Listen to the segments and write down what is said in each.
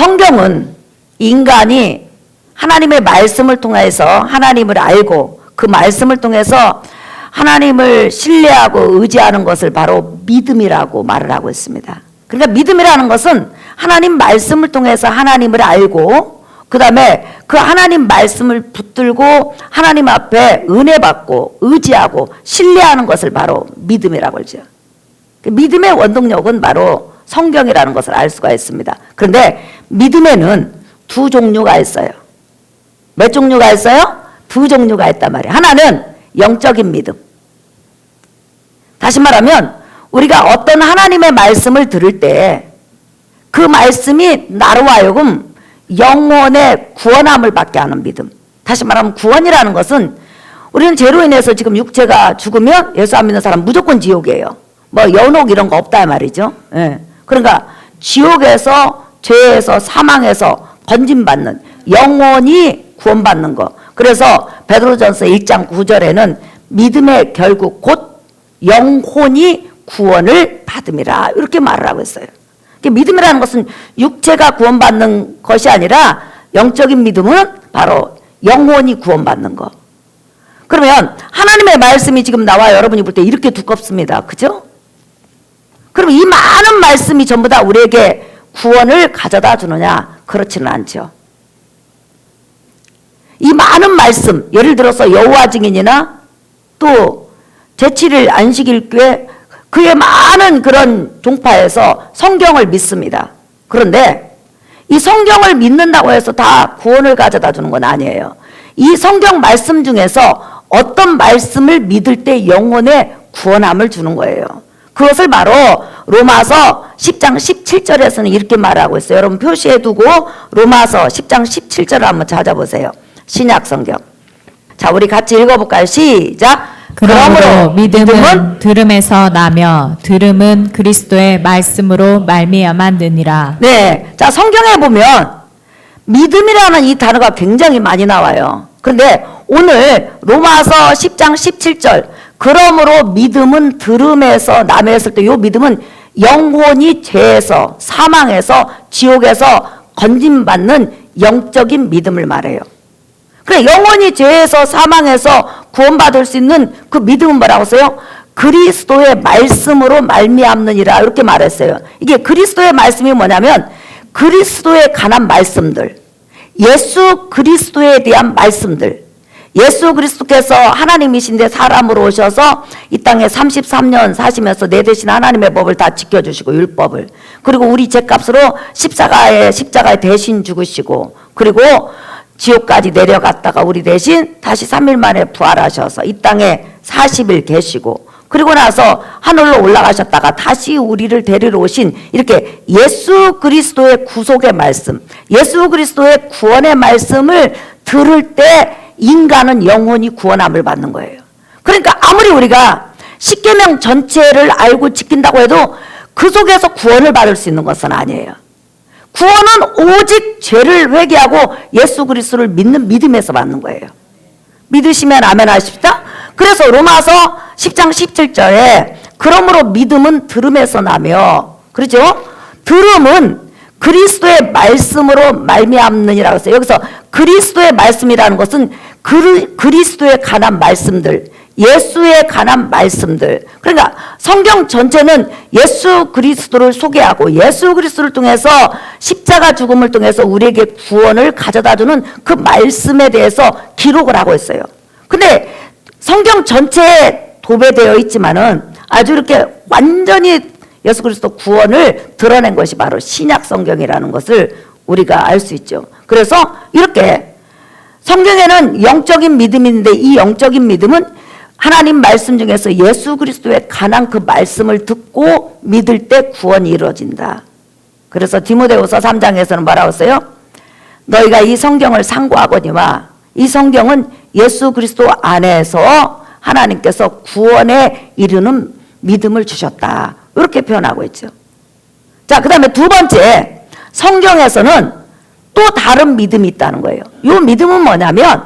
성경은 인간이 하나님의 말씀을 통해서 하나님을 알고 그 말씀을 통해서 하나님을 신뢰하고 의지하는 것을 바로 믿음이라고 말을 하고 있습니다. 그러니까 믿음이라는 것은 하나님 말씀을 통해서 하나님을 알고 그 다음에 그 하나님 말씀을 붙들고 하나님 앞에 은혜 받고 의지하고 신뢰하는 것을 바로 믿음이라고 하죠. 믿음의 원동력은 바로 성경이라는 것을 알 수가 있습니다. 그런데 믿음에는 두 종류가 있어요. 몇 종류가 있어요? 두 종류가 있단 말이에요. 하나는 영적인 믿음. 다시 말하면 우리가 어떤 하나님의 말씀을 들을 때 그 말씀이 나로 하여금 영혼의 구원함을 받게 하는 믿음. 다시 말하면 구원이라는 것은 우리는 죄로 인해서 지금 육체가 죽으면 예수 안 믿는 사람 무조건 지옥이에요. 뭐 연옥 이런 거 없다 말이죠. 예. 그러니까 지옥에서 죄에서 사망에서 건짐받는 영혼이 구원받는 거. 그래서 베드로전서 1장 9절에는 믿음의 결국 곧 영혼이 구원을 받음이라 이렇게 말을 하고 있어요. 믿음이라는 것은 육체가 구원받는 것이 아니라 영적인 믿음은 바로 영혼이 구원받는 거. 그러면 하나님의 말씀이 지금 나와 여러분이 볼 때 이렇게 두껍습니다. 그죠? 그럼 이 많은 말씀이 전부 다 우리에게 구원을 가져다 주느냐? 그렇지는 않죠. 이 많은 말씀, 예를 들어서 여호와 증인이나 또 제7일 안식일교회 그의 많은 그런 종파에서 성경을 믿습니다. 그런데 이 성경을 믿는다고 해서 다 구원을 가져다 주는 건 아니에요. 이 성경 말씀 중에서 어떤 말씀을 믿을 때 영혼의 구원함을 주는 거예요. 그것을 바로 로마서 10장 17절에서는 이렇게 말하고 있어요. 여러분 표시해 두고 로마서 10장 17절을 한번 찾아보세요. 신약 성경. 자, 우리 같이 읽어볼까요? 시작. 그러므로 믿음은 들음에서 나며 들음은 그리스도의 말씀으로 말미암아 느니라. 네, 자 성경에 보면 믿음이라는 이 단어가 굉장히 많이 나와요. 그런데 오늘 로마서 10장 17절 그러므로 믿음은 들음에서 나며 했을 때 이 믿음은 영혼이 죄에서 사망에서 지옥에서 건짐받는 영적인 믿음을 말해요. 그래 영혼이 죄에서 사망에서 구원받을 수 있는 그 믿음은 뭐라고 써요? 그리스도의 말씀으로 말미암느니라 이렇게 말했어요. 이게 그리스도의 말씀이 뭐냐면 그리스도에 관한 말씀들, 예수 그리스도에 대한 말씀들, 예수 그리스도께서 하나님이신데 사람으로 오셔서 이 땅에 33년 사시면서 내 대신 하나님의 법을 다 지켜주시고 율법을, 그리고 우리 죄값으로 십자가에 대신 죽으시고, 그리고 지옥까지 내려갔다가 우리 대신 다시 3일 만에 부활하셔서 이 땅에 40일 계시고, 그리고 나서 하늘로 올라가셨다가 다시 우리를 데리러 오신 이렇게 예수 그리스도의 구속의 말씀, 예수 그리스도의 구원의 말씀을 들을 때 인간은 영혼이 구원함을 받는 거예요. 그러니까 아무리 우리가 십계명 전체를 알고 지킨다고 해도 그 속에서 구원을 받을 수 있는 것은 아니에요. 구원은 오직 죄를 회개하고 예수 그리스도를 믿는 믿음에서 받는 거예요. 믿으시면 아멘 하십시다. 그래서 로마서 10장 17절에 그러므로 믿음은 들음에서 나며, 그렇죠? 들음은 그리스도의 말씀으로 말미암느니라고 했어요. 여기서 그리스도의 말씀이라는 것은 그리스도에 관한 말씀들, 예수에 관한 말씀들. 그러니까 성경 전체는 예수 그리스도를 소개하고 예수 그리스도를 통해서 십자가 죽음을 통해서 우리에게 구원을 가져다주는 그 말씀에 대해서 기록을 하고 있어요. 근데 성경 전체에 도배되어 있지만은 아주 이렇게 완전히 예수 그리스도 구원을 드러낸 것이 바로 신약 성경이라는 것을 우리가 알 수 있죠. 그래서 이렇게 성경에는 영적인 믿음이 있는데 이 영적인 믿음은 하나님 말씀 중에서 예수 그리스도에 관한 그 말씀을 듣고 믿을 때 구원이 이루어진다. 그래서 디모데후서 3장에서는 뭐라고 했어요? 너희가 이 성경을 상고하거니와 이 성경은 예수 그리스도 안에서 하나님께서 구원에 이르는 믿음을 주셨다. 이렇게 표현하고 있죠. 자, 그 다음에 두 번째, 성경에서는 또 다른 믿음이 있다는 거예요. 이 믿음은 뭐냐면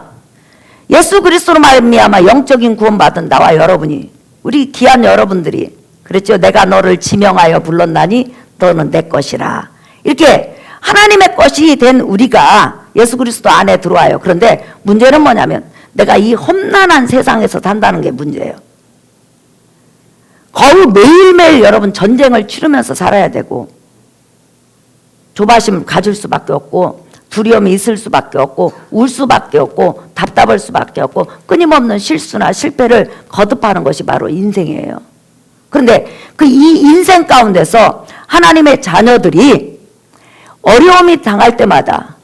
예수 그리스도로 말미암아 영적인 구원받은 나와 여러분이, 우리 귀한 여러분들이 그랬죠. 내가 너를 지명하여 불렀나니 너는 내 것이라. 이렇게 하나님의 것이 된 우리가 예수 그리스도 안에 들어와요. 그런데 문제는 뭐냐면 내가 이 험난한 세상에서 산다는 게 문제예요. 거의 매일매일 여러분 전쟁을 치르면서 살아야 되고 조바심 가질 수밖에 없고 두려움이 있을 수밖에 없고 울 수밖에 없고 답답할 수밖에 없고 끊임없는 실수나 실패를 거듭하는 것이 바로 인생이에요. 그런데 그 이 인생 가운데서 하나님의 자녀들이 어려움이 당할 때마다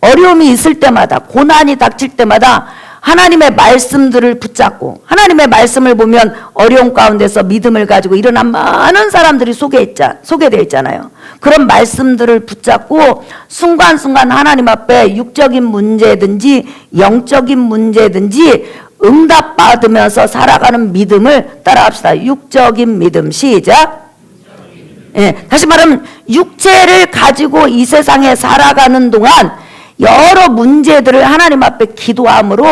어려움이 있을 때마다 고난이 닥칠 때마다 하나님의 말씀들을 붙잡고 하나님의 말씀을 보면 어려움 가운데서 믿음을 가지고 일어난 많은 사람들이 소개되어 있잖아요. 그런 말씀들을 붙잡고 순간순간 하나님 앞에 육적인 문제든지 영적인 문제든지 응답받으면서 살아가는 믿음을 따라합시다. 육적인 믿음. 시작. 예, 다시 말하면 육체를 가지고 이 세상에 살아가는 동안 여러 문제들을 하나님 앞에 기도함으로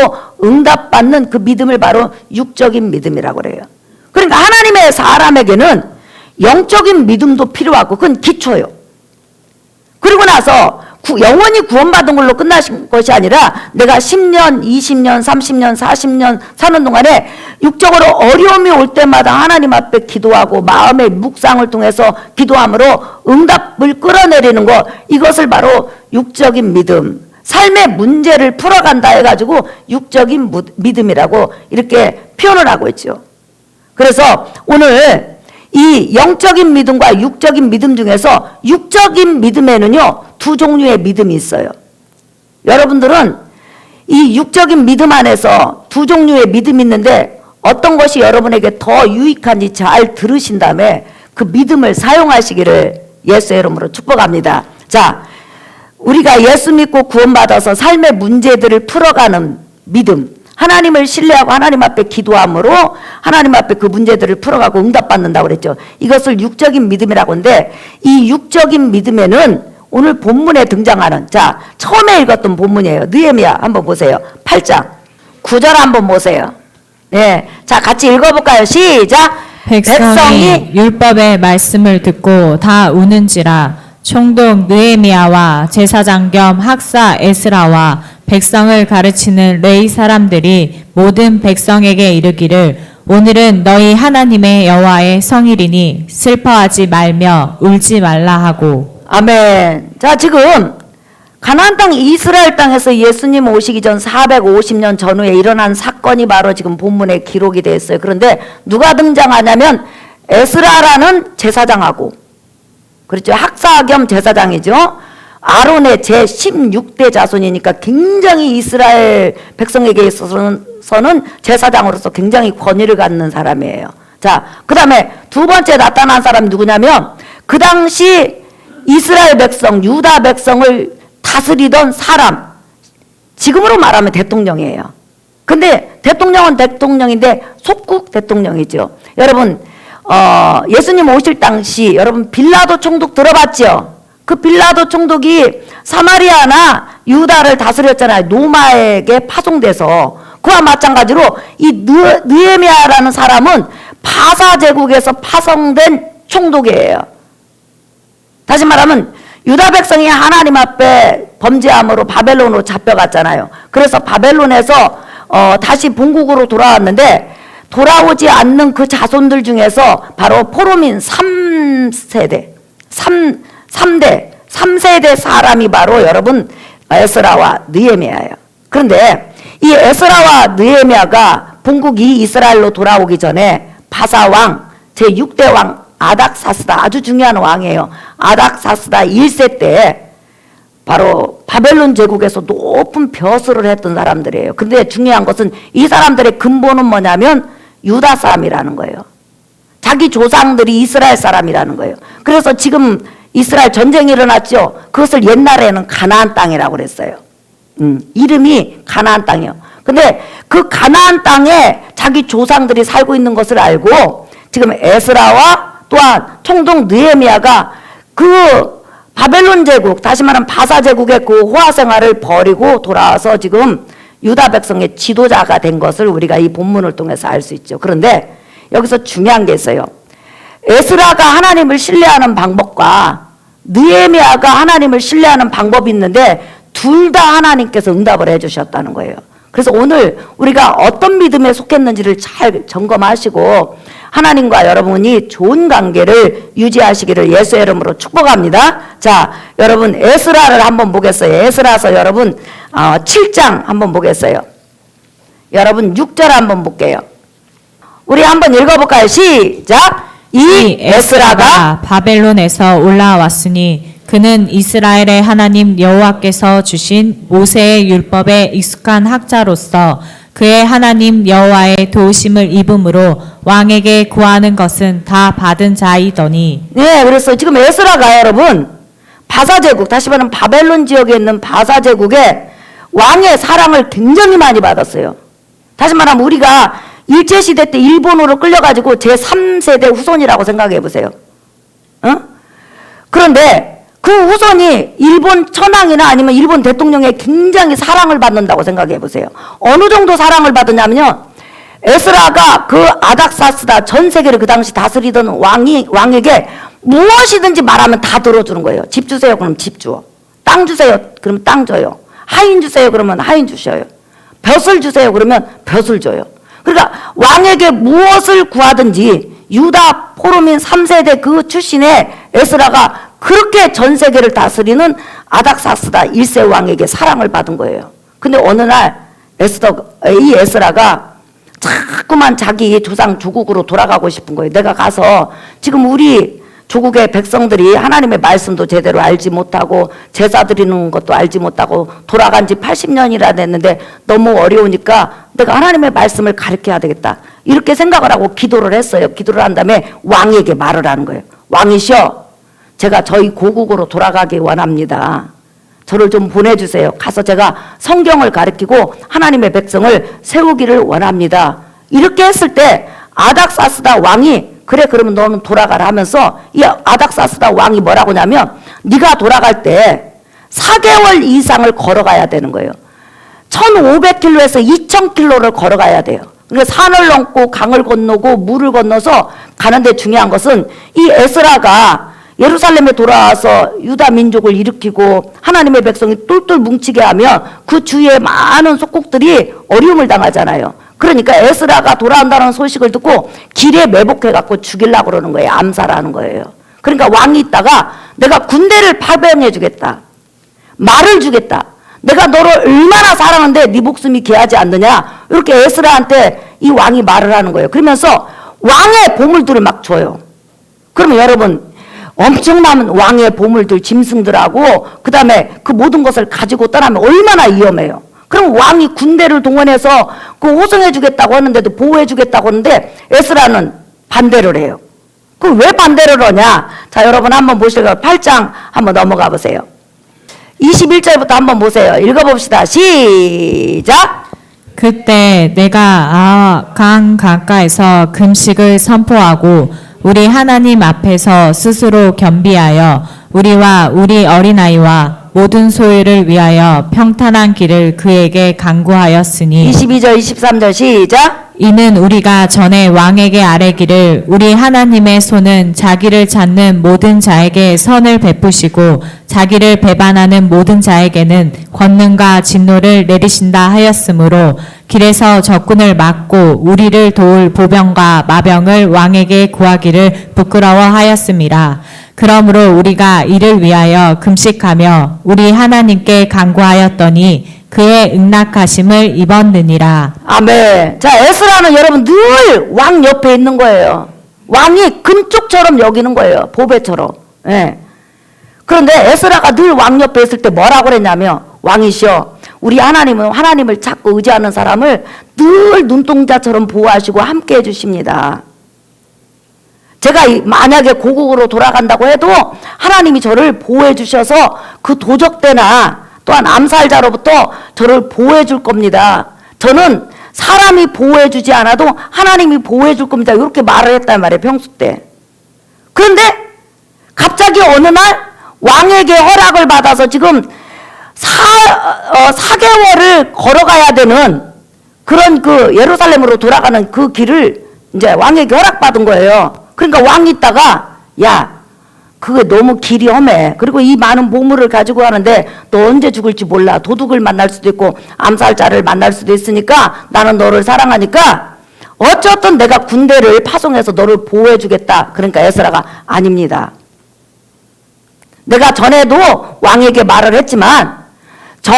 응답받는 그 믿음을 바로 육적인 믿음이라고 그래요. 그러니까 하나님의 사람에게는 영적인 믿음도 필요하고 그건 기초예요. 그리고 나서 영원히 구원받은 걸로 끝나신 것이 아니라 내가 10년, 20년, 30년, 40년 사는 동안에 육적으로 어려움이 올 때마다 하나님 앞에 기도하고 마음의 묵상을 통해서 기도함으로 응답을 끌어내리는 것, 이것을 바로 육적인 믿음, 삶의 문제를 풀어간다 해가지고 육적인 믿음이라고 이렇게 표현을 하고 있죠. 그래서 오늘 이 영적인 믿음과 육적인 믿음 중에서 육적인 믿음에는요, 두 종류의 믿음이 있어요. 여러분들은 이 육적인 믿음 안에서 두 종류의 믿음이 있는데 어떤 것이 여러분에게 더 유익한지 잘 들으신 다음에 그 믿음을 사용하시기를 예수의 이름으로 축복합니다. 자, 우리가 예수 믿고 구원받아서 삶의 문제들을 풀어가는 믿음, 하나님을 신뢰하고 하나님 앞에 기도함으로 하나님 앞에 그 문제들을 풀어가고 응답받는다고 그랬죠. 이것을 육적인 믿음이라고 하는데 이 육적인 믿음에는 오늘 본문에 등장하는, 자, 처음에 읽었던 본문이에요. 느헤미야 한번 보세요. 8장 9절 한번 보세요. 네, 자, 같이 읽어볼까요? 시작. 백성이 율법의 말씀을 듣고 다 우는지라. 총독 느헤미야와 제사장 겸 학사 에스라와 백성을 가르치는 레위 사람들이 모든 백성에게 이르기를 오늘은 너희 하나님의 여호와의 성일이니 슬퍼하지 말며 울지 말라 하고. 아멘. 자, 지금 가나안 땅 이스라엘 땅에서 예수님 오시기 전 450년 전후에 일어난 사건이 바로 지금 본문에 기록이 되어 있어요. 그런데 누가 등장하냐면 에스라라는 제사장하고, 그렇죠, 학사 겸 제사장이죠. 아론의 제16대 자손이니까 굉장히 이스라엘 백성에게 있어서는 제사장으로서 굉장히 권위를 갖는 사람이에요. 자, 그 다음에 두 번째 나타난 사람이 누구냐면 그 당시 이스라엘 백성, 유다 백성을 다스리던 사람, 지금으로 말하면 대통령이에요. 근데 대통령은 대통령인데 속국 대통령이죠. 여러분, 예수님 오실 당시 여러분 빌라도 총독 들어봤죠? 그 빌라도 총독이 사마리아나 유다를 다스렸잖아요. 로마에게 파송돼서. 그와 마찬가지로 이 느헤미야라는 사람은 바사 제국에서 파송된 총독이에요. 다시 말하면 유다 백성이 하나님 앞에 범죄함으로 바벨론으로 잡혀갔잖아요. 그래서 바벨론에서 다시 본국으로 돌아왔는데 돌아오지 않는 그 자손들 중에서 바로 포로민 3세대 사람이 바로 여러분 에스라와 느헤미야예요. 그런데 이 에스라와 느헤미야가 본국이 이스라엘로 돌아오기 전에 바사왕 제6대 왕 아닥사스다, 아주 중요한 왕이에요. 아닥사스다 1세 때 바로 바벨론 제국에서 높은 벼슬을 했던 사람들이에요. 근데 중요한 것은 이 사람들의 근본은 뭐냐면 유다 사람이라는 거예요. 자기 조상들이 이스라엘 사람이라는 거예요. 그래서 지금 이스라엘 전쟁이 일어났죠. 그것을 옛날에는 가나안 땅이라고 그랬어요. 이름이 가나안 땅이에요. 근데 그 가나안 땅에 자기 조상들이 살고 있는 것을 알고 지금 에스라와 또한 총독 느헤미야가 그 바벨론 제국, 다시 말하면 바사 제국의 그 호화 생활을 버리고 돌아와서 지금 유다 백성의 지도자가 된 것을 우리가 이 본문을 통해서 알 수 있죠. 그런데 여기서 중요한 게 있어요. 에스라가 하나님을 신뢰하는 방법과 느헤미야가 하나님을 신뢰하는 방법이 있는데 둘 다 하나님께서 응답을 해주셨다는 거예요. 그래서 오늘 우리가 어떤 믿음에 속했는지를 잘 점검하시고 하나님과 여러분이 좋은 관계를 유지하시기를 예수의 이름으로 축복합니다. 자, 여러분 에스라를 한번 보겠어요. 에스라서 여러분 7장 한번 보겠어요. 여러분 6절 한번 볼게요. 우리 한번 읽어볼까요? 시작! 이 에스라가 바벨론에서 올라왔으니 그는 이스라엘의 하나님 여호와께서 주신 모세의 율법에 익숙한 학자로서 그의 하나님 여호와의 도우심을 입음으로 왕에게 구하는 것은 다 받은 자이더니. 네, 그래서 지금 에스라가 여러분 바사제국, 다시 말하면 바벨론 지역에 있는 바사제국의 왕의 사랑을 굉장히 많이 받았어요. 다시 말하면 우리가 일제시대 때 일본으로 끌려가지고 제3세대 후손이라고 생각해 보세요. 그런데 그 후손이 일본 천황이나 아니면 일본 대통령에 굉장히 사랑을 받는다고 생각해 보세요. 어느 정도 사랑을 받았냐면요. 에스라가 그 아닥사스다 전 세계를 그 당시 다스리던 왕에게 무엇이든지 말하면 다 들어주는 거예요. 집 주세요. 그럼 집 주어. 땅 주세요. 그러면 땅 줘요. 하인 주세요. 그러면 하인 주셔요. 벼슬 주세요. 그러면 벼슬 줘요. 그러니까 왕에게 무엇을 구하든지 유다 포로민 3세대 그 출신의 에스라가 그렇게 전 세계를 다스리는 아닥사스다 1세 왕에게 사랑을 받은 거예요. 근데 어느 날 이 에스라가 자꾸만 자기 조상 조국으로 돌아가고 싶은 거예요. 내가 가서 지금 우리 조국의 백성들이 하나님의 말씀도 제대로 알지 못하고 제사 드리는 것도 알지 못하고 돌아간 지 80년이나 됐는데 너무 어려우니까 내가 하나님의 말씀을 가르쳐야 되겠다. 이렇게 생각을 하고 기도를 했어요. 기도를 한 다음에 왕에게 말을 하는 거예요. 왕이시여, 제가 저희 고국으로 돌아가기 원합니다. 저를 좀 보내주세요. 가서 제가 성경을 가르치고 하나님의 백성을 세우기를 원합니다. 이렇게 했을 때 아닥사스다 왕이 그래 그러면 너는 돌아가라 하면서 이 아닥사스다 왕이 뭐라고 하냐면 네가 돌아갈 때 4개월 이상을 걸어가야 되는 거예요. 1500km에서 2000km를 걸어가야 돼요. 그러니까 산을 넘고 강을 건너고 물을 건너서 가는데 중요한 것은 이 에스라가 예루살렘에 돌아와서 유다 민족을 일으키고 하나님의 백성이 똘똘 뭉치게 하면 그 주위에 많은 속국들이 어려움을 당하잖아요. 그러니까 에스라가 돌아온다는 소식을 듣고 길에 매복해갖고 죽이려고 그러는 거예요. 암살하는 거예요. 그러니까 왕이 있다가 내가 군대를 파병해 주겠다. 말을 주겠다. 내가 너를 얼마나 사랑하는데 네 목숨이 귀하지 않느냐. 이렇게 에스라한테 이 왕이 말을 하는 거예요. 그러면서 왕의 보물들을 막 줘요. 그러면 여러분 엄청난 왕의 보물들, 짐승들하고 그 다음에 그 모든 것을 가지고 떠나면 얼마나 위험해요. 그럼 왕이 군대를 동원해서 그 호송해 주겠다고 하는데도 보호해 주겠다고 하는데 에스라는 반대를 해요. 그럼 왜 반대를 하냐? 자, 여러분 한번 보실까요? 8장 한번 넘어가 보세요. 21절부터 한번 보세요. 읽어봅시다. 시작! 그때 내가 강 가까이서 금식을 선포하고 우리 하나님 앞에서 스스로 겸비하여 우리와 우리 어린아이와 모든 소유를 위하여 평탄한 길을 그에게 간구하였으니 22절 23절 시작! 이는 우리가 전에 왕에게 아뢰기를 우리 하나님의 손은 자기를 찾는 모든 자에게 선을 베푸시고 자기를 배반하는 모든 자에게는 권능과 진노를 내리신다 하였으므로 길에서 적군을 막고 우리를 도울 보병과 마병을 왕에게 구하기를 부끄러워하였습니다. 그러므로 우리가 이를 위하여 금식하며 우리 하나님께 간구하였더니 그의 응낙하심을 입었느니라. 아멘. 자, 에스라는 여러분 늘 왕 옆에 있는 거예요. 왕이 금쪽처럼 여기는 거예요. 보배처럼. 예. 그런데 에스라가 늘 왕 옆에 있을 때 뭐라고 그랬냐면 왕이시여, 우리 하나님은 하나님을 찾고 의지하는 사람을 늘 눈동자처럼 보호하시고 함께 해주십니다. 제가 만약에 고국으로 돌아간다고 해도 하나님이 저를 보호해 주셔서 그 도적대나 또한 암살자로부터 저를 보호해 줄 겁니다. 저는 사람이 보호해 주지 않아도 하나님이 보호해 줄 겁니다. 이렇게 말을 했단 말이에요. 평소 때. 그런데 갑자기 어느 날 왕에게 허락을 받아서 지금 4개월을 걸어가야 되는 그런 그 예루살렘으로 돌아가는 그 길을 이제 왕에게 허락받은 거예요. 그러니까 왕이 있다가 야, 그게 너무 길이 험해. 그리고 이 많은 보물을 가지고 가는데 너 언제 죽을지 몰라. 도둑을 만날 수도 있고 암살자를 만날 수도 있으니까 나는 너를 사랑하니까 어쨌든 내가 군대를 파송해서 너를 보호해 주겠다. 그러니까 에스라가 아닙니다. 내가 전에도 왕에게 말을 했지만 저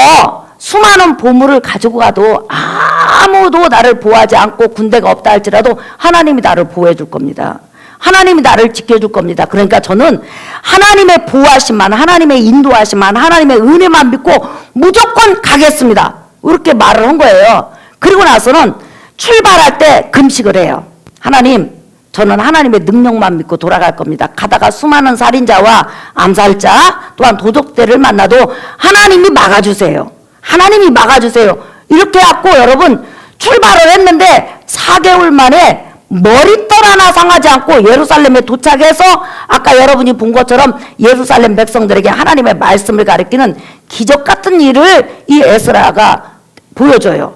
수많은 보물을 가지고 가도 아무도 나를 보호하지 않고 군대가 없다 할지라도 하나님이 나를 보호해 줄 겁니다. 하나님이 나를 지켜줄 겁니다. 그러니까 저는 하나님의 보호하심만, 하나님의 인도하심만, 하나님의 은혜만 믿고 무조건 가겠습니다. 이렇게 말을 한 거예요. 그리고 나서는 출발할 때 금식을 해요. 하나님, 저는 하나님의 능력만 믿고 돌아갈 겁니다. 가다가 수많은 살인자와 암살자 또한 도적들을 만나도 하나님이 막아주세요. 하나님이 막아주세요. 이렇게 해갖고 여러분 출발을 했는데 4개월 만에 머리털 하나 상하지 않고 예루살렘에 도착해서 아까 여러분이 본 것처럼 예루살렘 백성들에게 하나님의 말씀을 가리키는 기적 같은 일을 이 에스라가 보여줘요.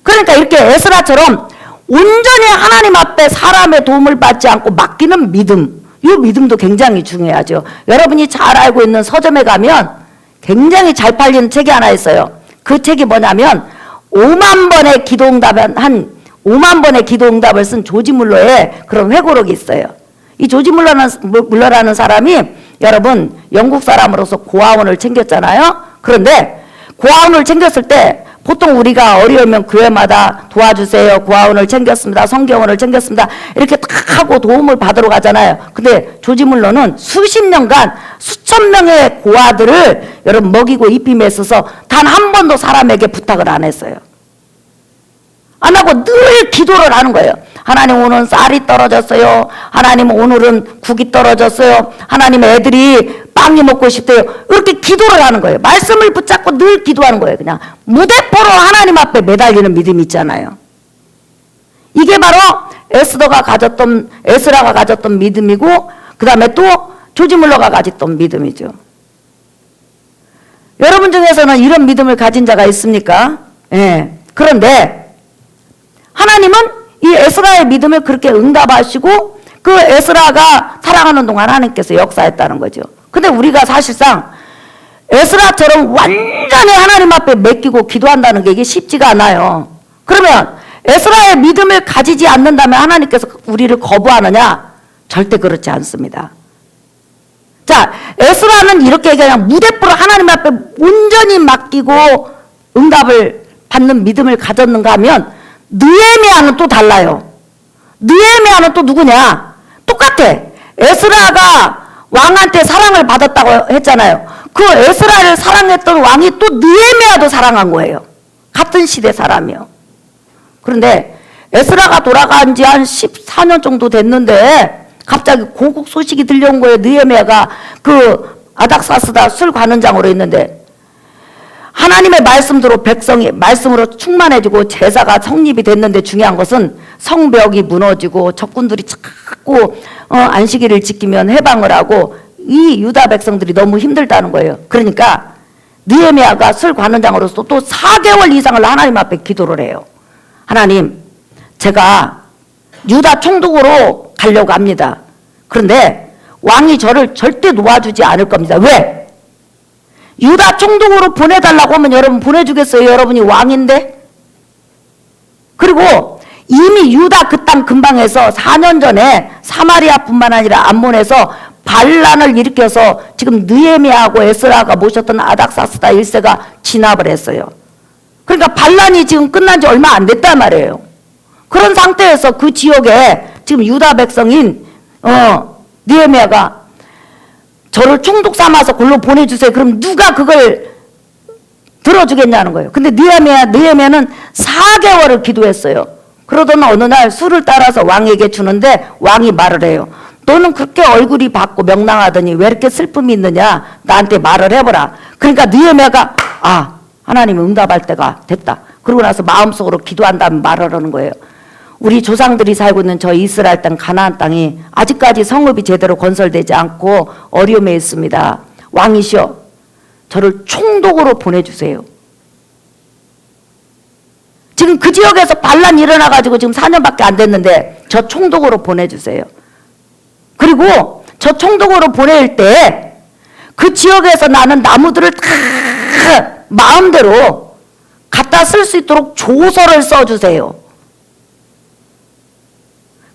그러니까 이렇게 에스라처럼 온전히 하나님 앞에 사람의 도움을 받지 않고 맡기는 믿음, 이 믿음도 굉장히 중요하죠. 여러분이 잘 알고 있는 서점에 가면 굉장히 잘 팔리는 책이 하나 있어요. 그 책이 뭐냐면 5만 번의 기도응답을 쓴 조지 물러의 그런 회고록이 있어요. 이 조지 물러라는 사람이 여러분 영국 사람으로서 고아원을 챙겼잖아요. 그런데 고아원을 챙겼을 때 보통 우리가 어려우면 교회마다 도와주세요. 고아원을 챙겼습니다. 성경원을 챙겼습니다. 이렇게 딱 하고 도움을 받으러 가잖아요. 근데 조지 물러는 수십 년간 수천 명의 고아들을 여러분 먹이고 입힘에 있어서 단 한 번도 사람에게 부탁을 안 했어요. 안 하고 늘 기도를 하는 거예요. 하나님 오늘은 쌀이 떨어졌어요. 하나님 오늘은 국이 떨어졌어요. 하나님 애들이 빵이 먹고 싶대요. 이렇게 기도를 하는 거예요. 말씀을 붙잡고 늘 기도하는 거예요. 그냥 무대포로 하나님 앞에 매달리는 믿음이 있잖아요. 이게 바로 에스라가 가졌던 믿음이고 그 다음에 또 조지 물러가 가졌던 믿음이죠. 여러분 중에서는 이런 믿음을 가진 자가 있습니까? 예. 그런데 하나님은 이 에스라의 믿음을 그렇게 응답하시고 그 에스라가 살아가는 동안 하나님께서 역사했다는 거죠. 근데 우리가 사실상 에스라처럼 완전히 하나님 앞에 맡기고 기도한다는 게 이게 쉽지가 않아요. 그러면 에스라의 믿음을 가지지 않는다면 하나님께서 우리를 거부하느냐? 절대 그렇지 않습니다. 자, 에스라는 이렇게 그냥 무대포로 하나님 앞에 온전히 맡기고 응답을 받는 믿음을 가졌는가 하면 느헤미야는 또 달라요. 느헤미야는 또 누구냐? 똑같아. 에스라가 왕한테 사랑을 받았다고 했잖아요. 그 에스라를 사랑했던 왕이 또 느헤미야도 사랑한 거예요. 같은 시대 사람이요. 그런데 에스라가 돌아간 지 한 14년 정도 됐는데 갑자기 고국 소식이 들려온 거예요. 느헤미야가 그 아닥사스다 술 관원장으로 있는데 하나님의 말씀대로 백성이 말씀으로 충만해지고 제사가 성립이 됐는데 중요한 것은 성벽이 무너지고 적군들이 자꾸 안식일을 지키면 해방을 하고 이 유다 백성들이 너무 힘들다는 거예요. 그러니까 느헤미야가 술 관원장으로서 또 4개월 이상을 하나님 앞에 기도를 해요. 하나님, 제가 유다 총독으로 가려고 합니다. 그런데 왕이 저를 절대 놓아주지 않을 겁니다. 왜? 유다 총독으로 보내달라고 하면 여러분 보내주겠어요? 여러분이 왕인데? 그리고 이미 유다 그 땅 근방에서 4년 전에 사마리아뿐만 아니라 암몬에서 반란을 일으켜서 지금 느헤미야하고 에스라가 모셨던 아닥사스다 1세가 진압을 했어요. 그러니까 반란이 지금 끝난 지 얼마 안 됐단 말이에요. 그런 상태에서 그 지역에 지금 유다 백성인 느헤미야가 저를 총독 삼아서 골로 보내주세요. 그럼 누가 그걸 들어주겠냐는 거예요. 근데 느헤미야는 4개월을 기도했어요. 그러던 어느 날 술을 따라서 왕에게 주는데 왕이 말을 해요. 너는 그렇게 얼굴이 밝고 명랑하더니 왜 이렇게 슬픔이 있느냐? 나한테 말을 해보라. 그러니까 느헤미야가 하나님이 응답할 때가 됐다. 그러고 나서 마음속으로 기도한 다음에 말을 하는 거예요. 우리 조상들이 살고 있는 저 이스라엘 땅 가나안 땅이 아직까지 성읍이 제대로 건설되지 않고 어려움에 있습니다. 왕이시여 저를 총독으로 보내주세요. 지금 그 지역에서 반란이 일어나가지고 지금 4년밖에 안 됐는데 저 총독으로 보내주세요. 그리고 저 저 총독으로 보낼 때 그 지역에서 나는 나무들을 다 마음대로 갖다 쓸 수 있도록 조서를 써주세요.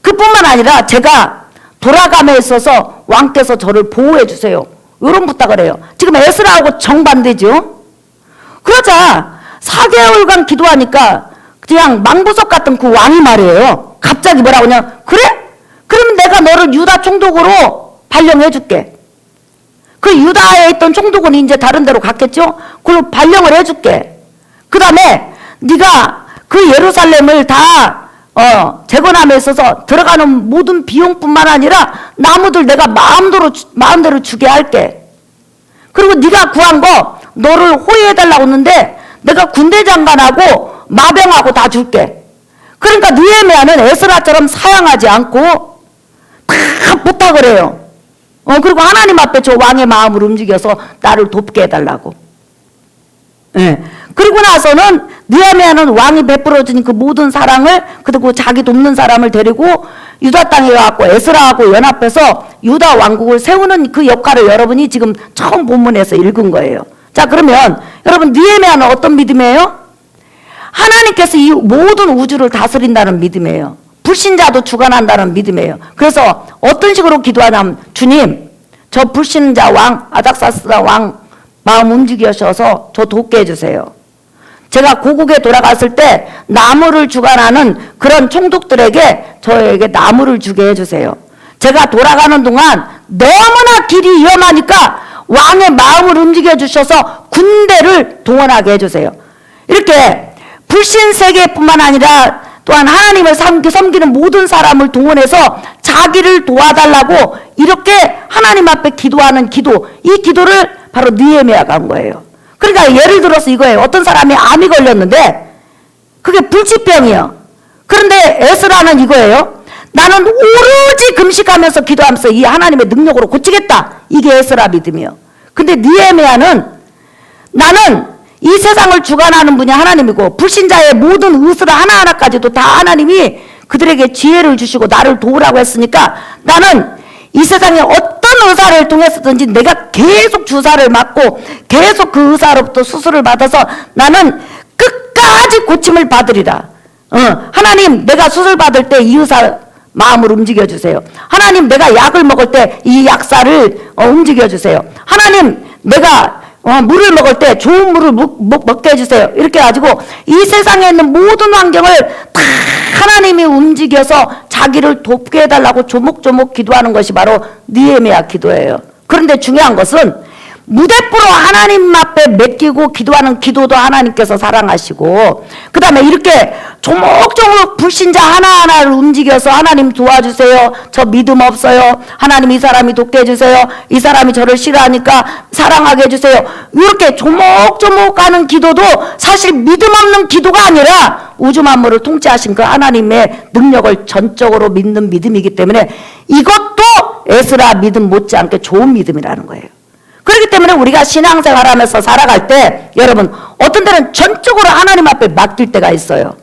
그뿐만 아니라 제가 돌아감에 있어서 왕께서 저를 보호해 주세요. 이런 부탁을 해요. 지금 에스라하고 정반대죠. 그러자 4개월간 기도하니까 그냥 망부석 같은 그 왕이 말이에요. 갑자기 뭐라고 하냐. 그래? 그러면 내가 너를 유다 총독으로 발령해 줄게. 그 유다에 있던 총독은 이제 다른 데로 갔겠죠? 그걸로 발령을 해줄게. 그 다음에 네가 그 예루살렘을 다 재건함에 있어서 들어가는 모든 비용뿐만 아니라 나무들 내가 마음대로 주게 할게. 그리고 네가 구한 거 너를 호위해달라고 했는데 내가 군대 장관하고 마병하고 다 줄게. 그러니까 느헤미야는 에스라처럼 사양하지 않고 다 부탁을 해요. 그리고 하나님 앞에 저 왕의 마음을 움직여서 나를 돕게 해달라고. 예. 그리고 나서는 느헤미야는 왕이 베풀어준 그 모든 사랑을, 그리고 자기 돕는 사람을 데리고 유다 땅에 와갖고 에스라하고 연합해서 유다 왕국을 세우는 그 역할을 여러분이 지금 처음 본문에서 읽은 거예요. 자, 그러면 여러분 느헤미야는 어떤 믿음이에요? 하나님께서 이 모든 우주를 다스린다는 믿음이에요. 불신자도 주관한다는 믿음이에요. 그래서 어떤 식으로 기도하냐면, 주님, 저 불신자 왕 아닥사스다 왕 마음 움직이셔서 저 돕게 해주세요. 제가 고국에 돌아갔을 때 나무를 주관하는 그런 총독들에게 저에게 나무를 주게 해주세요. 제가 돌아가는 동안 너무나 길이 위험하니까 왕의 마음을 움직여 주셔서 군대를 동원하게 해주세요. 이렇게 불신 세계뿐만 아니라 또한 하나님을 섬기는 모든 사람을 동원해서 자기를 도와달라고 이렇게 하나님 앞에 기도하는 기도, 이 기도를 바로 느헤미야가 한 거예요. 그러니까 예를 들어서 이거예요. 어떤 사람이 암이 걸렸는데 그게 불치병이에요. 그런데 에스라는 이거예요. 나는 오로지 금식하면서 기도하면서 이 하나님의 능력으로 고치겠다. 이게 에스라 믿음이에요. 근데 느헤미야는 나는 이 세상을 주관하는 분이 하나님이고 불신자의 모든 의술을 하나하나까지도 다 하나님이 그들에게 지혜를 주시고 나를 도우라고 했으니까 나는 이 세상에 어떤 의사를 통해서든지 내가 계속 주사를 맞고 계속 그 의사로부터 수술을 받아서 나는 끝까지 고침을 받으리라. 하나님, 내가 수술 받을 때 이 의사 마음을 움직여 주세요. 하나님, 내가 약을 먹을 때 이 약사를 움직여 주세요. 하나님, 내가 물을 먹을 때 좋은 물을 먹게 해주세요. 이렇게 가지고 이 세상에 있는 모든 환경을 다 하나님이 움직여서 자기를 돕게 해달라고 조목조목 기도하는 것이 바로 느헤미야 기도예요. 그런데 중요한 것은 무대뽀로 하나님 앞에 맡기고 기도하는 기도도 하나님께서 사랑하시고, 그 다음에 이렇게 조목조목 불신자 하나하나를 움직여서 하나님 도와주세요. 저 믿음 없어요. 하나님 이 사람이 돕게 해주세요. 이 사람이 저를 싫어하니까 사랑하게 해주세요. 이렇게 조목조목 하는 기도도 사실 믿음 없는 기도가 아니라 우주 만물을 통치하신 그 하나님의 능력을 전적으로 믿는 믿음이기 때문에 이것도 에스라 믿음 못지않게 좋은 믿음이라는 거예요. 그렇기 때문에 우리가 신앙생활하면서 살아갈 때 여러분 어떤 때는 전적으로 하나님 앞에 맡길 때가 있어요.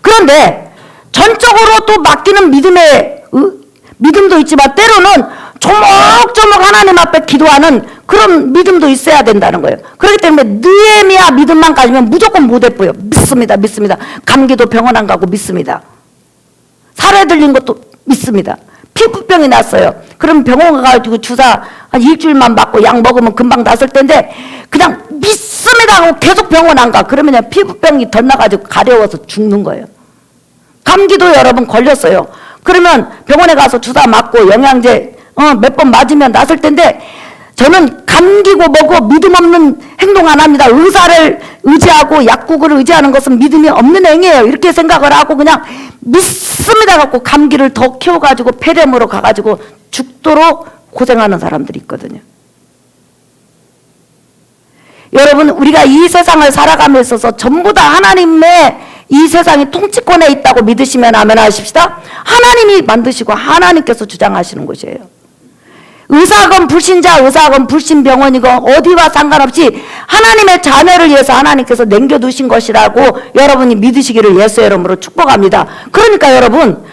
그런데 전적으로 또 맡기는 믿음도 있지만 때로는 조목조목 하나님 앞에 기도하는 그런 믿음도 있어야 된다는 거예요. 그렇기 때문에 느헤미야 믿음만 가지면 무조건 못 해보여. 믿습니다. 감기도 병원 안 가고 믿습니다. 살에 들린 것도 믿습니다. 피부병이 났어요. 그럼 병원 가가지고 주사 한 일주일만 맞고 약 먹으면 금방 낫을 텐데 그냥 믿습니다 하고 계속 병원 안 가. 그러면 피부병이 덧 나가지고 가려워서 죽는 거예요. 감기도 여러분 걸렸어요. 그러면 병원에 가서 주사 맞고 영양제 몇 번 맞으면 낫을 텐데 저는 감기고 뭐고 믿음 없는 행동 안 합니다. 의사를 의지하고 약국을 의지하는 것은 믿음이 없는 행위예요. 이렇게 생각을 하고 그냥 믿습니다 갖고 감기를 더 키워가지고 폐렴으로 가가지고 죽도록 고생하는 사람들이 있거든요. 여러분 우리가 이 세상을 살아감에 있어서 전부 다 하나님의 이 세상이 통치권에 있다고 믿으시면 아멘 하십시다. 하나님이 만드시고 하나님께서 주장하시는 것이에요. 의사건 불신자, 의사건 불신병원이건 어디와 상관없이 하나님의 자녀를 위해서 하나님께서 남겨두신 것이라고 여러분이 믿으시기를 예수의 이름으로 축복합니다. 그러니까 여러분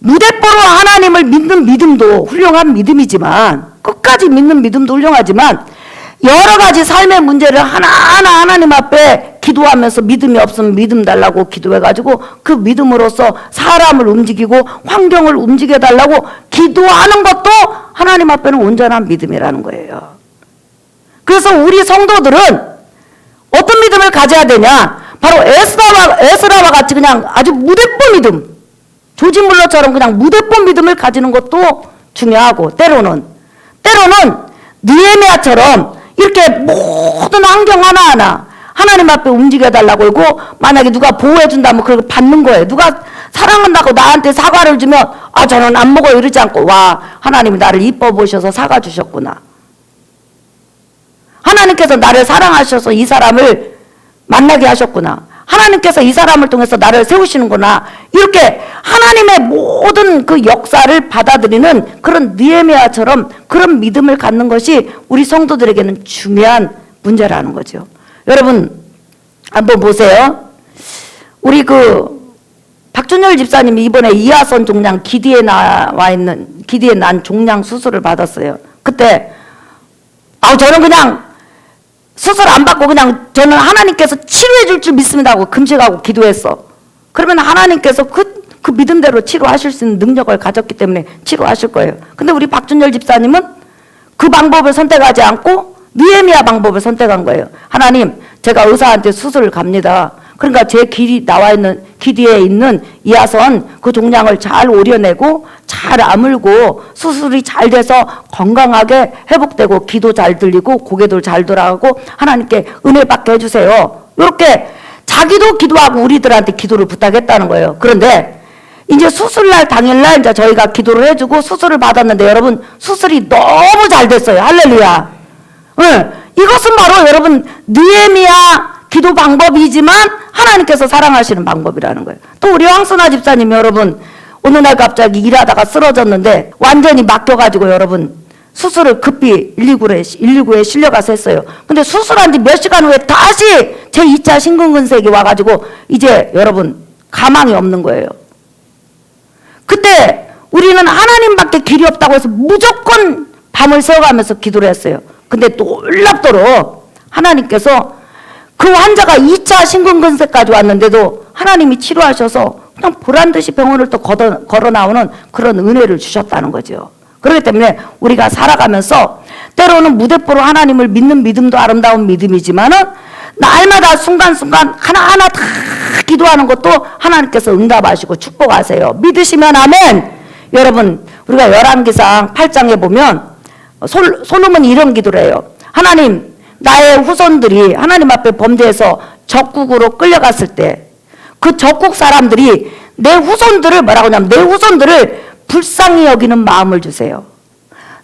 무대뽀로 하나님을 믿는 믿음도 훌륭한 믿음이지만, 끝까지 믿는 믿음도 훌륭하지만, 여러 가지 삶의 문제를 하나하나 하나님 앞에 기도하면서 믿음이 없으면 믿음 달라고 기도해가지고 그 믿음으로써 사람을 움직이고 환경을 움직여달라고 기도하는 것도 하나님 앞에는 온전한 믿음이라는 거예요. 그래서 우리 성도들은 어떤 믿음을 가져야 되냐? 바로 에스라와 같이 그냥 아주 무대뽀 믿음, 조지물러처럼 그냥 무대뽀 믿음을 가지는 것도 중요하고, 때로는 느헤미야처럼 이렇게 모든 환경 하나하나 하나님 앞에 움직여달라고 하고, 만약에 누가 보호해준다면 그걸 받는 거예요. 누가 사랑한다고 나한테 사과를 주면 저는 안 먹어요 이러지 않고, 와, 하나님이 나를 이뻐 보셔서 사과 주셨구나. 하나님께서 나를 사랑하셔서 이 사람을 만나게 하셨구나. 하나님께서 이 사람을 통해서 나를 세우시는구나. 이렇게 하나님의 모든 그 역사를 받아들이는 그런 느헤미야처럼 그런 믿음을 갖는 것이 우리 성도들에게는 중요한 문제라는 거죠. 여러분 한번 보세요. 우리 박준열 집사님이 이번에 이하선 종양 기디에 난 종양 수술을 받았어요. 그때 저는 그냥 수술 안 받고 그냥 저는 하나님께서 치료해 줄 줄 믿습니다 하고 금식하고 기도했어. 그러면 하나님께서 그 믿음대로 치료하실 수 있는 능력을 가졌기 때문에 치료하실 거예요. 근데 우리 박준열 집사님은 그 방법을 선택하지 않고 느헤미야 방법을 선택한 거예요. 하나님, 제가 의사한테 수술을 갑니다. 그러니까 제 기디에 있는 이하선 그 종양을 잘 오려내고 잘 아물고 수술이 잘 돼서 건강하게 회복되고 기도 잘 들리고 고개도 잘 돌아가고 하나님께 은혜 받게 해주세요. 이렇게 자기도 기도하고 우리들한테 기도를 부탁했다는 거예요. 그런데 이제 수술날 당일날 이제 저희가 기도를 해주고 수술을 받았는데, 여러분 수술이 너무 잘 됐어요. 할렐루야. 이것은 바로 여러분 느헤미야 기도 방법이지만 하나님께서 사랑하시는 방법이라는 거예요. 또 우리 황순아 집사님, 여러분 어느 날 갑자기 일하다가 쓰러졌는데 완전히 맡겨가지고 여러분 수술을 급히 119에 실려가서 했어요. 근데 수술한 지 몇 시간 후에 다시 제2차 심근근색이 와가지고 이제 여러분 가망이 없는 거예요. 그때 우리는 하나님밖에 길이 없다고 해서 무조건 밤을 새워가면서 기도를 했어요. 근데 놀랍도록 하나님께서 그 환자가 2차 심근근색까지 왔는데도 하나님이 치료하셔서 그냥 보란듯이 병원을 또 걸어 나오는 그런 은혜를 주셨다는 거죠. 그렇기 때문에 우리가 살아가면서 때로는 무대뽀로 하나님을 믿는 믿음도 아름다운 믿음이지만은 날마다 순간순간 하나하나 다 기도하는 것도 하나님께서 응답하시고 축복하세요. 믿으시면 아멘. 여러분 우리가 열왕기상 8장에 보면 솔로몬이 이런 기도를 해요. 하나님, 나의 후손들이 하나님 앞에 범죄해서 적국으로 끌려갔을 때 그 적국 사람들이 내 후손들을 뭐라고 하냐면 내 후손들을 불쌍히 여기는 마음을 주세요.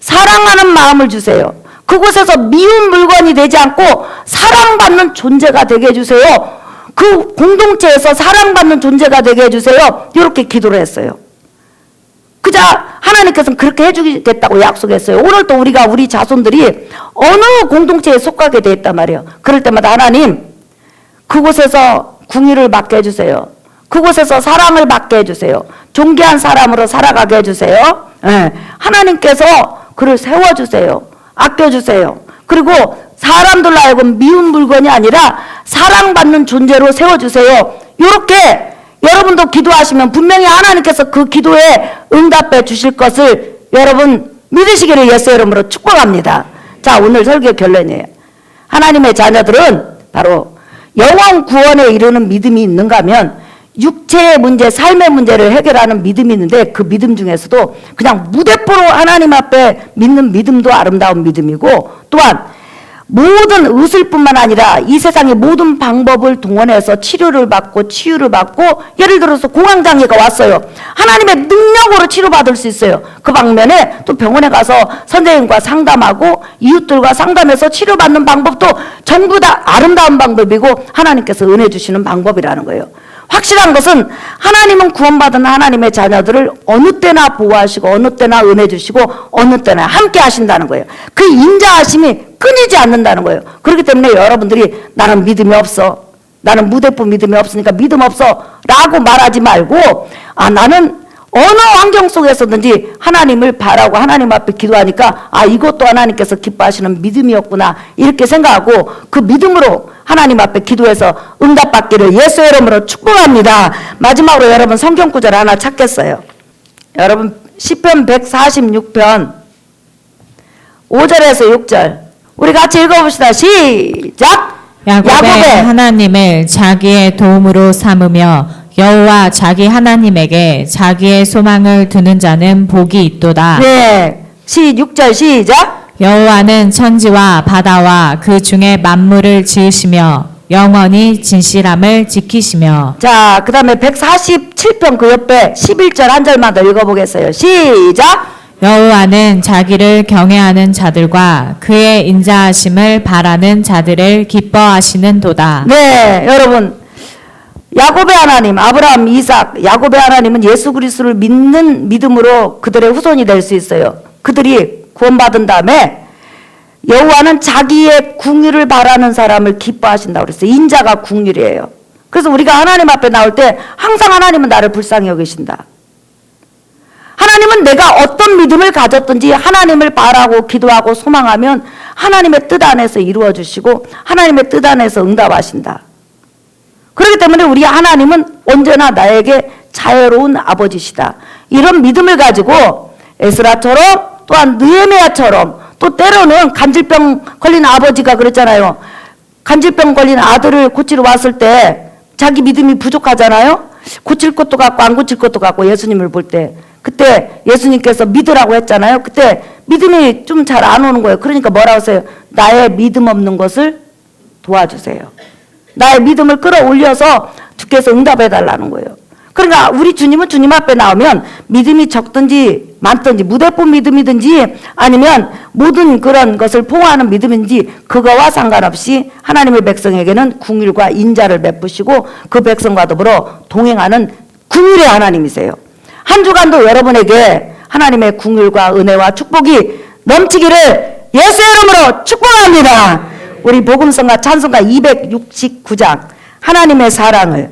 사랑하는 마음을 주세요. 그곳에서 미운 물건이 되지 않고 사랑받는 존재가 되게 해주세요. 그 공동체에서 사랑받는 존재가 되게 해주세요. 이렇게 기도를 했어요. 그자 하나님께서는 그렇게 해주겠다고 약속했어요. 오늘 또 우리 자손들이 어느 공동체에 속하게 돼 있단 말이에요. 그럴 때마다 하나님, 그곳에서 궁의를 받게 해주세요. 그곳에서 사랑을 받게 해주세요. 존귀한 사람으로 살아가게 해주세요. 하나님께서 그를 세워주세요. 아껴주세요. 그리고 사람들로 하여금 미운 물건이 아니라 사랑받는 존재로 세워주세요. 이렇게 여러분도 기도하시면 분명히 하나님께서 그 기도에 응답해 주실 것을 여러분 믿으시기를 예수의 이름으로 축복합니다. 자, 오늘 설교 결론이에요. 하나님의 자녀들은 바로 영원 구원에 이르는 믿음이 있는가 하면 육체의 문제, 삶의 문제를 해결하는 믿음이 있는데 그 믿음 중에서도 그냥 무대뽀로 하나님 앞에 믿는 믿음도 아름다운 믿음이고, 또한 모든 의술뿐만 아니라 이 세상의 모든 방법을 동원해서 치료를 받고 치유를 받고, 예를 들어서 공황장애가 왔어요. 하나님의 능력으로 치료받을 수 있어요. 그 방면에 또 병원에 가서 선생님과 상담하고 이웃들과 상담해서 치료받는 방법도 전부 다 아름다운 방법이고 하나님께서 은혜 주시는 방법이라는 거예요. 확실한 것은 하나님은 구원받은 하나님의 자녀들을 어느 때나 보호하시고 어느 때나 은혜 주시고 어느 때나 함께 하신다는 거예요. 그 인자하심이 끊이지 않는다는 거예요. 그렇기 때문에 여러분들이 나는 믿음이 없어, 나는 무대포 믿음이 없으니까 믿음 없어 라고 말하지 말고, 나는 어느 환경 속에서든지 하나님을 바라고 하나님 앞에 기도하니까 이것도 하나님께서 기뻐하시는 믿음이었구나 이렇게 생각하고 그 믿음으로 하나님 앞에 기도해서 응답받기를 예수의 이름으로 축복합니다. 마지막으로 여러분 성경 구절 하나 찾겠어요. 여러분 시편 146편 5절에서 6절 우리 같이 읽어봅시다. 시작. 야곱의 하나님을 자기의 도움으로 삼으며 여호와 자기 하나님에게 자기의 소망을 두는 자는 복이 있도다. 네, 6절 시작. 여호와는 천지와 바다와 그 중에 만물을 지으시며 영원히 진실함을 지키시며. 자, 그 다음에 147편 그 옆에 11절 한 절만 더 읽어보겠어요. 시작. 여호와는 자기를 경외하는 자들과 그의 인자하심을 바라는 자들을 기뻐하시는도다. 네, 여러분 야곱의 하나님 아브라함, 이삭, 야곱의 하나님은 예수 그리스도를 믿는 믿음으로 그들의 후손이 될 수 있어요. 그들이 구원받은 다음에 여호와는 자기의 궁유를 바라는 사람을 기뻐하신다고 그랬어요. 인자가 궁유이에요. 그래서 우리가 하나님 앞에 나올 때 항상 하나님은 나를 불쌍히 여기신다. 하나님은 내가 어떤 믿음을 가졌든지 하나님을 바라고 기도하고 소망하면 하나님의 뜻 안에서 이루어 주시고 하나님의 뜻 안에서 응답하신다. 그렇기 때문에 우리 하나님은 언제나 나에게 자애로운 아버지시다. 이런 믿음을 가지고 에스라처럼 또한 느헤미야처럼 또 때로는 간질병 걸린 아버지가 그랬잖아요. 간질병 걸린 아들을 고치러 왔을 때 자기 믿음이 부족하잖아요. 고칠 것도 같고 안 고칠 것도 같고 예수님을 볼 때 그때 예수님께서 믿으라고 했잖아요. 그때 믿음이 좀 잘 안 오는 거예요. 그러니까 뭐라고 하세요? 나의 믿음 없는 것을 도와주세요. 나의 믿음을 끌어올려서 주께서 응답해 달라는 거예요. 그러니까 우리 주님은 주님 앞에 나오면 믿음이 적든지 많든지 무대폰 믿음이든지 아니면 모든 그런 것을 포함하는 믿음인지 그거와 상관없이 하나님의 백성에게는 궁율과 인자를 베푸시고 그 백성과 더불어 동행하는 궁율의 하나님이세요. 한 주간도 여러분에게 하나님의 궁율과 은혜와 축복이 넘치기를 예수의 이름으로 축복합니다. 우리 복음성가 찬송가 269장 하나님의 사랑을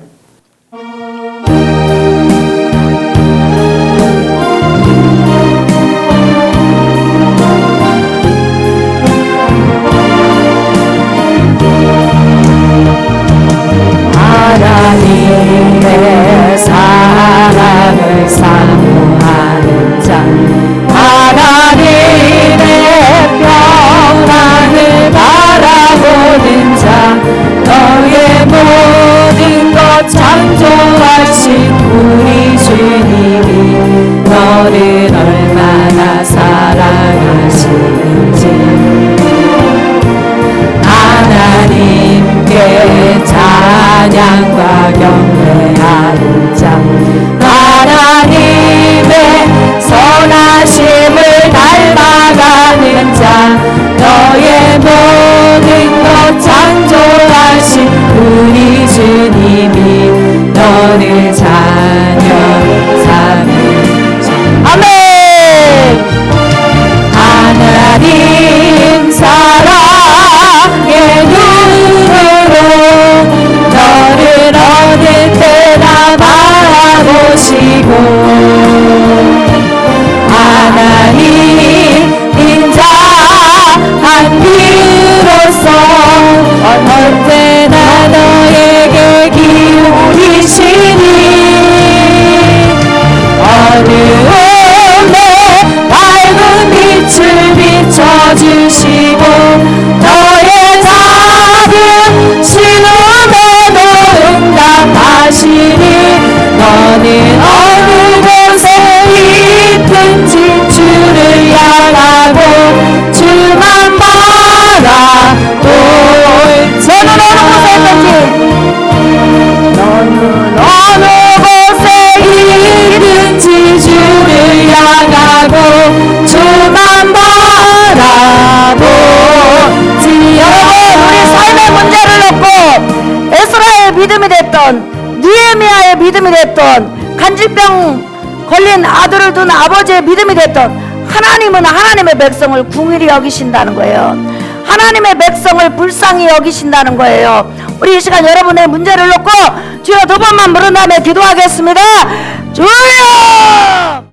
하나님의 사랑을 사모하는 자 하나님의 평안을 바라보는 자 너의 모든 것 창조하신 우리 주님이 너를 얼마나 사랑하시는지 하나님께 찬양과 경배하는 자 하나님의 선하심을 닮아가는 자 너의 모든 것 창조하신 우리 주님이 너를 자녀 삼는 자 아멘. 하나님 사랑의 눈으로 너를 어느 때나 바라보시고 하나님 인자한 비로소 언제나 너에게 기울이시니 어두움에 밝은 빛을 비춰주시고 너의 작은 신음에도 응답하시니 너는 어느 곳에 있든지 주를 향하고 주만 바라볼 너는 어느 곳에 있든지 너는 어느 곳에 있든지 주를 향하고 주만 바라보지 여러분 우리 삶의 문제를 놓고 에스라의 믿음이 됐던 느헤미야의 믿음이 됐던 간질병 걸린 아들을 둔 아버지의 믿음이 됐던 하나님은 하나님의 백성을 궁일히 여기신다는 거예요. 하나님의 백성을 불쌍히 여기신다는 거예요. 우리 이 시간 여러분의 문제를 놓고 주여 두 번만 부른 다음에 기도하겠습니다. 주여!